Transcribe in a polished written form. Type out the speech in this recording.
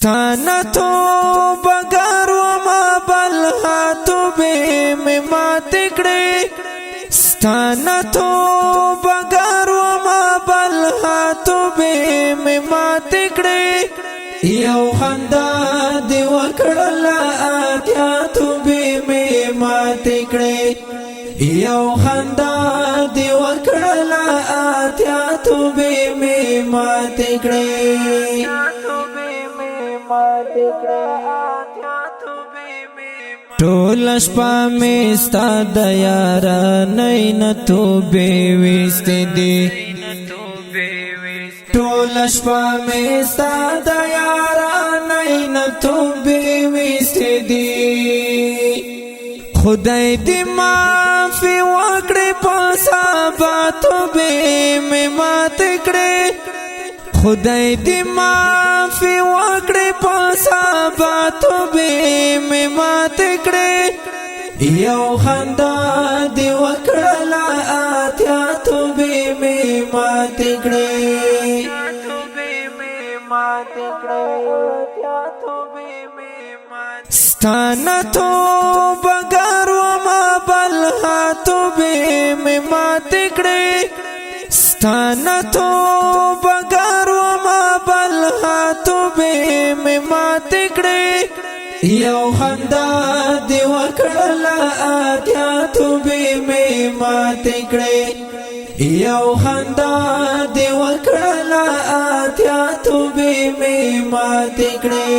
ستانا تو بغیر وما بل هاتوبې مې ماتې کړې ستانا تو بغیر وما بل هاتوبې مې ماتې کړې یو خندا دې وکړله اتیا توبې مې ماتې کړې یو خندا دې وکړله اتیا توبې مې ماتې کړې ټول شپه مې ستا د یارانۍ نه توبې ویستې دي ټول شپه مې ستا د یارانۍ نه توبې ویستې دي خدای دې معافي وکړي په سبا توبې مې ماتې کړې خدای دې معافي وکړي په سبا توبې مې ماتې کړې یو خندا دې وکړله اتیا توبې مې ماتې کړې ستانا تو بغیر وما بل هاتوبې مې ماتې کړې ستانا تو بغیر وما بل هاتوبې مې ماتې کړې یو خندا دې وکړله اتیا توبې مې ماتې کړې یو خندا دې وکړله اتیا توبې مې ماتې کړې